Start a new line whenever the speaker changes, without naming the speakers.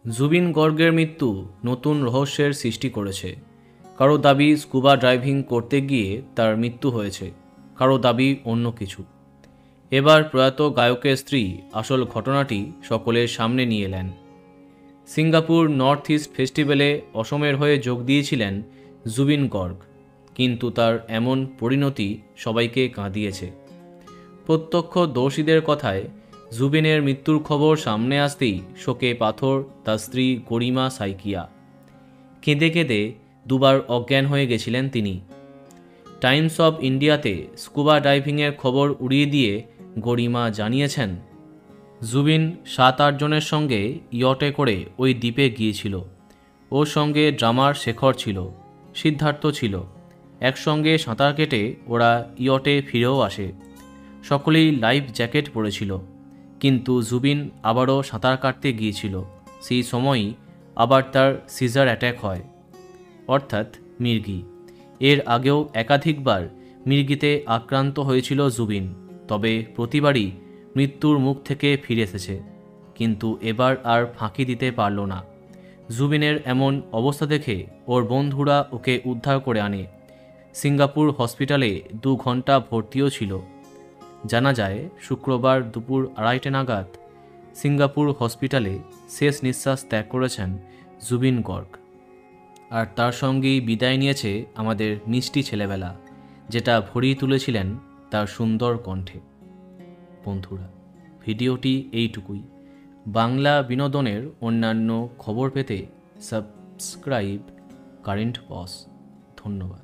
জুবিন গর্গের মৃত্যু নতুন রহস্যের সৃষ্টি করেছে। কারো দাবি স্কুবা ড্রাইভিং করতে গিয়ে তার মৃত্যু হয়েছে, কারো দাবি অন্য কিছু। এবার প্রয়াত গায়কের স্ত্রী আসল ঘটনাটি সকলের সামনে নিয়ে এলেন। সিঙ্গাপুর নর্থ ইস্ট ফেস্টিভ্যালে অসমের হয়ে যোগ দিয়েছিলেন জুবিন গর্গ, কিন্তু তার এমন পরিণতি সবাইকে কাঁদিয়েছে। প্রত্যক্ষদর্শীদের কথায় জুবিনের মৃত্যুর খবর সামনে আসতেই শোকে পাথর তার স্ত্রী গরিমা সাইকিয়া। কেঁদে কেঁদে দুবার অজ্ঞান হয়ে গেছিলেন তিনি। টাইমস অব ইন্ডিয়াতে স্কুবা ডাইভিংয়ের খবর উড়িয়ে দিয়ে গরিমা জানিয়েছেন, জুবিন 7-8 জনের সঙ্গে ইয়টে করে ওই দ্বীপে গিয়েছিল। ওর সঙ্গে ড্রামার শেখর ছিল, সিদ্ধার্থ ছিল। একসঙ্গে সাঁতার কেটে ওরা ইয়টে ফিরেও আসে। সকলেই লাইফ জ্যাকেট পরেছিল, কিন্তু জুবিন আবারও সাঁতার কাটতে গিয়েছিল। সেই সময়ই আবার তার সিজার অ্যাট্যাক হয়, অর্থাৎ মৃগী। এর আগেও একাধিকবার মৃগীতে আক্রান্ত হয়েছিল জুবিন, তবে প্রতিবারই মৃত্যুর মুখ থেকে ফিরে এসেছে। কিন্তু এবার আর ফাঁকি দিতে পারল না। জুবিনের এমন অবস্থা দেখে ওর বন্ধুরা ওকে উদ্ধার করে আনে। সিঙ্গাপুর হসপিটালে 2 ঘন্টা ভর্তিও ছিল। জানা যায় শুক্রবার দুপুর 2:30 নাগাদ সিঙ্গাপুর হসপিটালে শেষ নিঃশ্বাস ত্যাগ করেছেন জুবিন গর্গ। আর তার সঙ্গেই বিদায় নিয়েছে আমাদের মিষ্টি ছেলেবেলা, যেটা ভরিয়ে তুলেছিলেন তার সুন্দর কণ্ঠে। বন্ধুরা, ভিডিওটি এইটুকুই। বাংলা বিনোদনের অন্যান্য খবর পেতে সাবস্ক্রাইব কারেন্ট বস। ধন্যবাদ।